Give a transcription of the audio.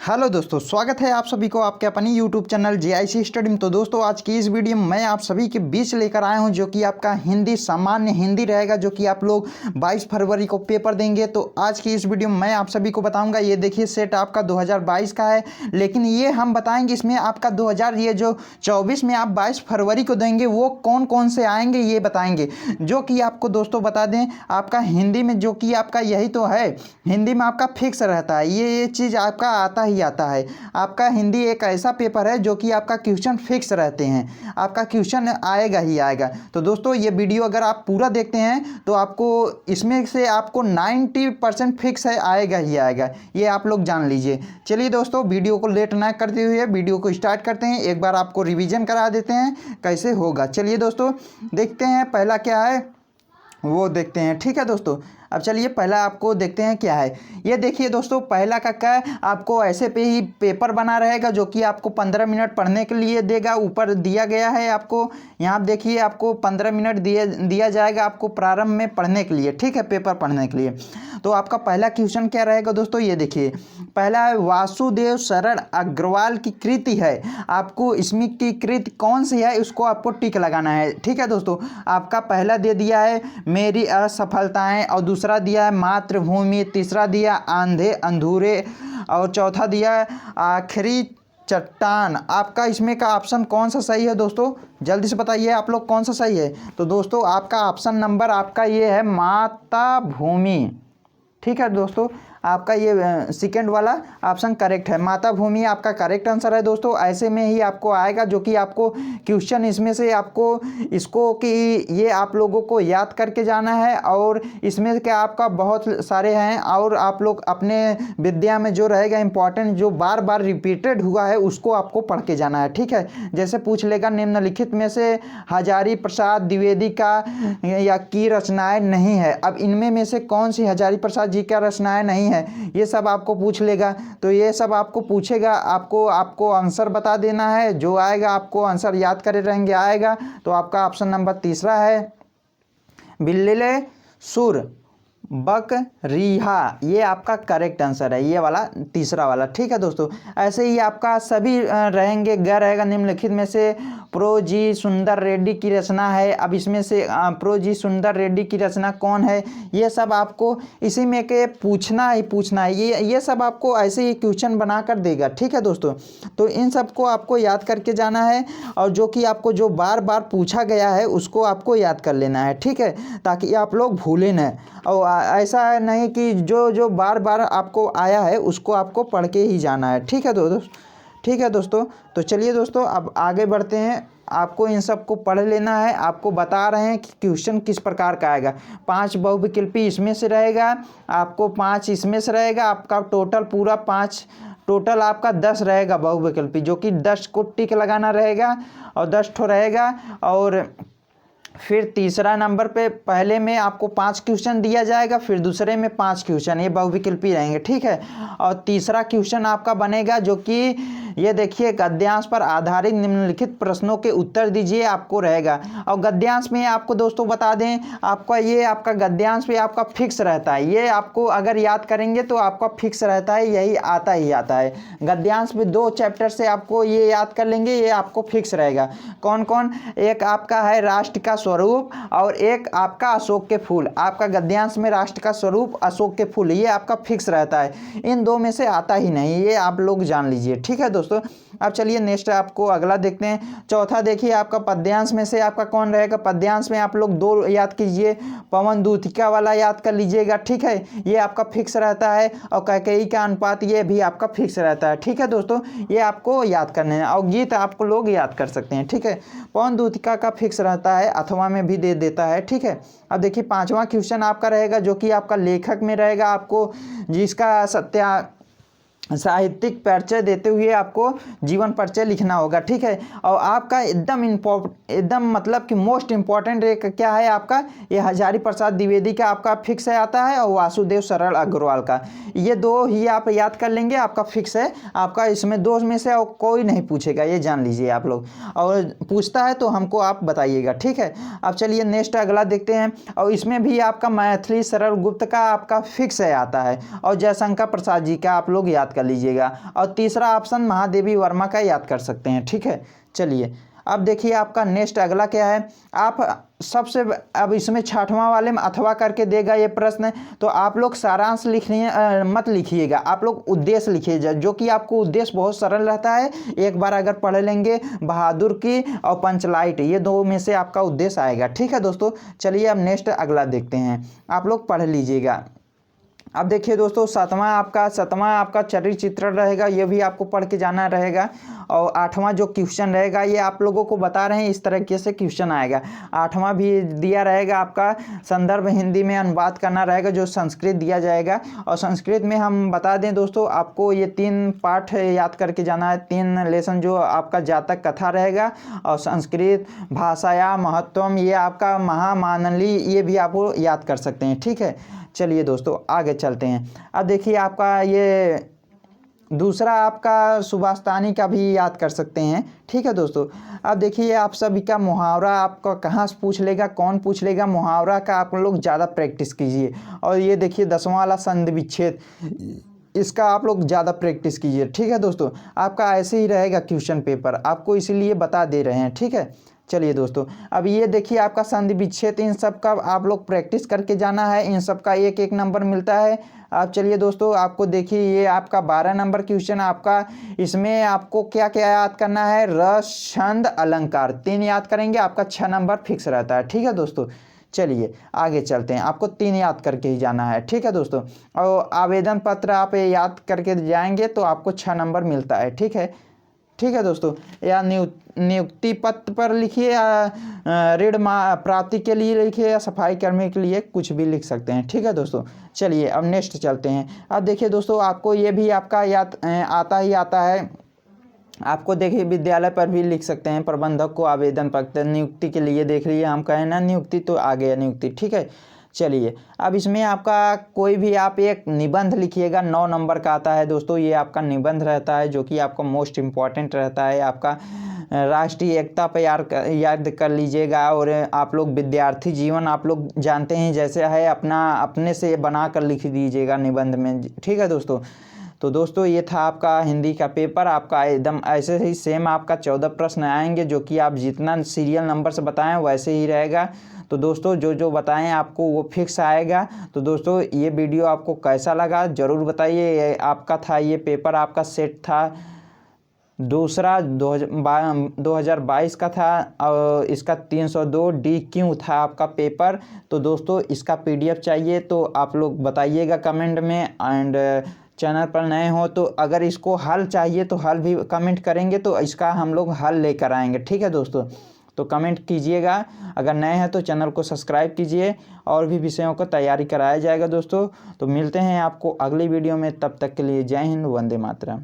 Hello दोस्तों, स्वागत है आप सभी को आपके अपनी यूट्यूब चैनल JIC स्टडी में। तो दोस्तों आज की इस वीडियो में मैं आप सभी के बीच लेकर आया हूं जो कि आपका हिंदी सामान्य हिंदी रहेगा, जो कि आप लोग 22 फरवरी को पेपर देंगे। तो आज की इस वीडियो में मैं आप सभी को बताऊंगा। ये देखिए सेट आपका 2022 का है, लेकिन ये हम बताएंगे इसमें आपका 2000 ये जो 24 में आप 22 फरवरी को देंगे वो कौन कौन से आएंगे ये बताएंगे। जो कि आपको दोस्तों बता दें, आपका हिंदी में जो कि आपका यही तो है, हिंदी में आपका फिक्स रहता है, ये चीज़ आपका आता है। आपका हिंदी एक ऐसा पेपर है जो कि आपका क्वेश्चन फिक्स रहते हैं, आपका क्वेश्चन आएगा ही आएगा। तो दोस्तों ये वीडियो अगर आप पूरा देखते हैं तो आपको इसमें से आपको 90% फिक्स है, आएगा ही आएगा, ये आप लोग जान लीजिए। चलिए दोस्तों वीडियो को लेट ना करते हुए वीडियो को स्टार्ट करते हैं। एक बार आपको रिवीजन करा देते हैं कैसे होगा। चलिए दोस्तों देखते हैं पहला क्या है वो देखते हैं। ठीक है दोस्तों, अब चलिए पहला आपको देखते हैं क्या है। ये देखिए दोस्तों पहला का क्या है, आपको ऐसे पे ही पेपर बना रहेगा जो कि आपको 15 मिनट पढ़ने के लिए देगा। ऊपर दिया गया है आपको, यहाँ देखिए आपको 15 मिनट दिया जाएगा आपको प्रारंभ में पढ़ने के लिए। ठीक है, पेपर पढ़ने के लिए। तो आपका पहला क्वेश्चन क्या रहेगा दोस्तों, ये देखिए पहला है वासुदेव शरण अग्रवाल की कृति है। आपको इसमें की कृति कौन सी है उसको आपको टिक लगाना है। ठीक है दोस्तों, आपका पहला दे दिया है मेरी असफलताएं, और दूसरा दिया है मातृभूमि, तीसरा दिया आंधे अंधूरे, और चौथा दिया है आखिरी चट्टान। आपका इसमें का ऑप्शन कौन सा सही है दोस्तों, जल्दी से बताइए आप लोग कौन सा सही है। तो दोस्तों आपका ऑप्शन नंबर आपका ये है माता भूमि। ठीक है दोस्तों, आपका ये सेकेंड वाला ऑप्शन करेक्ट है, माता भूमि आपका करेक्ट आंसर है दोस्तों। ऐसे में ही आपको आएगा जो कि आपको क्वेश्चन इसमें से आपको इसको कि ये आप लोगों को याद करके जाना है, और इसमें क्या आपका बहुत सारे हैं, और आप लोग अपने विद्या में जो रहेगा इंपॉर्टेंट जो बार बार रिपीटेड हुआ है उसको आपको पढ़ के जाना है। ठीक है, जैसे पूछ लेगा निम्नलिखित में से हजारी प्रसाद द्विवेदी का या की रचनाएं नहीं है। अब इनमें में से कौन सी हजारी प्रसाद जी का रचनाएं नहीं है, ये सब आपको पूछ लेगा। तो ये सब आपको पूछेगा, आपको आंसर बता देना है, जो आएगा आपको आंसर याद करे रहेंगे आएगा। तो आपका ऑप्शन नंबर तीसरा है बिल्लिले सुर बक रिहा, ये आपका करेक्ट आंसर है, ये वाला तीसरा वाला। ठीक है दोस्तों, ऐसे ही आपका सभी रहेंगे। ग रहेगा निम्नलिखित में से प्रो जी सुंदर रेड्डी की रचना है। अब इसमें से प्रो जी सुंदर रेड्डी की रचना कौन है, ये सब आपको इसी में के पूछना है। ये सब आपको ऐसे ही क्वेश्चन बना कर देगा। ठीक है दोस्तों, तो इन सबको आपको याद करके जाना है, और जो कि आपको जो बार बार पूछा गया है उसको आपको याद कर लेना है। ठीक है, ताकि आप लोग भूलें न, और ऐसा नहीं कि जो बार बार आपको आया है उसको आपको पढ़ के ही जाना है। ठीक है ठीक है दोस्तों, तो चलिए दोस्तों अब आगे बढ़ते हैं। आपको इन सब को पढ़ लेना है, आपको बता रहे हैं कि क्वेश्चन किस प्रकार का आएगा। 5 बहुविकल्पी इसमें से रहेगा, आपको 5 इसमें से रहेगा, आपका टोटल पूरा 5 टोटल आपका 10 रहेगा बहुविकल्पी, जो कि 10 को टिक लगाना रहेगा और 10 ठो रहेगा। और फिर तीसरा नंबर पे पहले में आपको 5 क्वेश्चन दिया जाएगा, फिर दूसरे में 5 क्वेश्चन, ये बहुविकल्पी रहेंगे। ठीक है, और तीसरा क्वेश्चन आपका बनेगा जो कि ये देखिए गद्यांश पर आधारित निम्नलिखित प्रश्नों के उत्तर दीजिए, आपको रहेगा। और गद्यांश में आपको दोस्तों बता दें, आपका गद्यांश पे आपका फिक्स रहता है, ये आपको अगर याद करेंगे तो आपका फिक्स रहता है, यही आता ही आता है। गद्यांश में 2 चैप्टर से आपको ये याद कर लेंगे, ये आपको फिक्स रहेगा। कौन कौन, एक आपका है राष्ट्र का स्वरूप, और एक आपका अशोक के फूल। आपका गद्यांश में राष्ट्र का स्वरूप अशोक के फूल, ये आपका फिक्स रहता है, इन 2 में से आता ही नहीं, ये आप लोग जान लीजिए। ठीक है दोस्तों, अब चलिए नेक्स्ट आपको अगला देखते हैं। चौथा देखिए आपका पद्यांश में से आपका कौन रहेगा। पद्यांश में आप लोग 2 याद कीजिए, पवन दूतिका वाला याद कर लीजिएगा। ठीक है, ये आपका फिक्स रहता है, और कैकेयी का अनुपात ये भी आपका फिक्स रहता है। ठीक है दोस्तों, ये आपको याद करने हैं, और गीत आपको लोग याद कर सकते हैं। ठीक है, पवन दूतिका का फिक्स रहता है, अथवा में भी दे देता है। ठीक है, अब देखिए 5वां क्वेश्चन आपका रहेगा जो कि आपका लेखक में रहेगा, आपको जिसका साहित्यिक परिचय देते हुए आपको जीवन परिचय लिखना होगा। ठीक है, और आपका एकदम मतलब कि मोस्ट इम्पॉर्टेंट एक क्या है आपका, ये हजारी प्रसाद द्विवेदी का आपका फिक्स है आता है, और वासुदेव शरण अग्रवाल का, ये 2 ही आप याद कर लेंगे, आपका फिक्स है। आपका इसमें 2 में से और कोई नहीं पूछेगा, ये जान लीजिए आप लोग, और पूछता है तो हमको आप बताइएगा। ठीक है, अब चलिए नेक्स्ट अगला देखते हैं, और इसमें भी आपका मैथिली शरण गुप्त का आपका फिक्स है आता है, और जयशंकर प्रसाद जी का आप लोग याद कर लीजिएगा। और तीसरा ऑप्शन महादेवी वर्मा का याद कर सकते हैं। ठीक है, चलिए अब देखिए आपका नेक्स्ट अगला क्या है। आप सबसे अब इसमें 6वां वाले में अथवा करके देगा ये प्रश्न, तो आप लोग सारांश लिखिए मत लिखिएगा, आप लोग उद्देश्य लिखिए, जो कि आपको उद्देश्य बहुत सरल रहता है। एक बार अगर पढ़ लेंगे बहादुर की और पंचलाइट, ये दो में से आपका उद्देश्य आएगा। ठीक है दोस्तों, चलिए अब नेक्स्ट अगला देखते हैं, आप लोग पढ़ लीजिएगा। अब देखिए दोस्तों, 7वां आपका चरित्र चित्रण रहेगा, ये भी आपको पढ़ के जाना रहेगा। और 8वां जो क्वेश्चन रहेगा, ये आप लोगों को बता रहे हैं इस तरीके से क्वेश्चन आएगा। 8वां भी दिया रहेगा आपका संदर्भ हिंदी में अनुवाद करना रहेगा, जो संस्कृत दिया जाएगा। और संस्कृत में हम बता दें दोस्तों, आपको ये 3 पाठ याद करके जाना है, 3 लेसन, जो आपका जातक कथा रहेगा और संस्कृत भाषाया महत्वम, ये आपका महामानली, ये भी आपको याद कर सकते हैं। ठीक है, चलिए दोस्तों आगे चलते हैं। अब देखिए आपका ये दूसरा आपका सुभाषतानी का भी याद कर सकते हैं। ठीक है दोस्तों, अब देखिए आप सभी का मुहावरा आपका कहाँ से पूछ लेगा, कौन पूछ लेगा, मुहावरा का आप लोग ज़्यादा प्रैक्टिस कीजिए। और ये देखिए 10वां वाला संधि विच्छेद, इसका आप लोग ज़्यादा प्रैक्टिस कीजिए। ठीक है दोस्तों, आपका ऐसे ही रहेगा क्वेश्चन पेपर, आपको इसीलिए बता दे रहे हैं। ठीक है, चलिए दोस्तों अब ये देखिए आपका संधि विच्छेद, इन सब का आप लोग प्रैक्टिस करके जाना है, इन सब का 1-1 नंबर मिलता है। अब चलिए दोस्तों, आपको देखिए ये आपका 12 नंबर क्वेश्चन आपका, इसमें आपको क्या क्या याद करना है, रस छंद अलंकार, 3 याद करेंगे, आपका 6 नंबर फिक्स रहता है। ठीक है दोस्तों, चलिए आगे चलते हैं, आपको 3 याद करके ही जाना है। ठीक है दोस्तों, और आवेदन पत्र आप याद करके जाएंगे तो आपको 6 नंबर मिलता है। ठीक है, ठीक है दोस्तों, या नियुक्ति पत्र पर लिखिए, या ऋण प्राप्ति के लिए लिखिए, या सफाई कर्मी के लिए, कुछ भी लिख सकते हैं। ठीक है दोस्तों, चलिए अब नेक्स्ट चलते हैं। अब देखिए दोस्तों, आपको ये भी आपका याद आता है। आपको देखिए विद्यालय पर भी लिख सकते हैं, प्रबंधक को आवेदन पत्र, नियुक्ति के लिए देख लीजिए, हम कहें ना नियुक्ति तो आ गया नियुक्ति। ठीक है, चलिए अब इसमें आपका कोई भी आप एक निबंध लिखिएगा, 9 नंबर का आता है दोस्तों, ये आपका निबंध रहता है, जो कि आपका मोस्ट इम्पॉर्टेंट रहता है। आपका राष्ट्रीय एकता पर याद कर लीजिएगा। और आप लोग विद्यार्थी जीवन आप लोग जानते हैं जैसे है, अपने से बना कर लिख दीजिएगा निबंध में। ठीक है दोस्तों, तो दोस्तों ये था आपका हिंदी का पेपर, आपका एकदम ऐसे ही सेम आपका 14 प्रश्न आएंगे, जो कि आप जितना सीरियल नंबर से बताएं वैसे ही रहेगा। तो दोस्तों जो बताएं आपको वो फिक्स आएगा। तो दोस्तों ये वीडियो आपको कैसा लगा ज़रूर बताइए। आपका था ये पेपर, आपका सेट था दूसरा 2022 का था, और इसका 302 DQ था आपका पेपर। तो दोस्तों इसका PDF चाहिए तो आप लोग बताइएगा कमेंट में। एंड चैनल पर नए हो तो अगर इसको हल चाहिए तो हल भी कमेंट करेंगे, तो इसका हम लोग हल लेकर आएंगे। ठीक है दोस्तों, तो कमेंट कीजिएगा। अगर नए हैं तो चैनल को सब्सक्राइब कीजिए, और भी विषयों को तैयारी कराया जाएगा दोस्तों। तो मिलते हैं आपको अगली वीडियो में, तब तक के लिए जय हिंद, वंदे मातरम।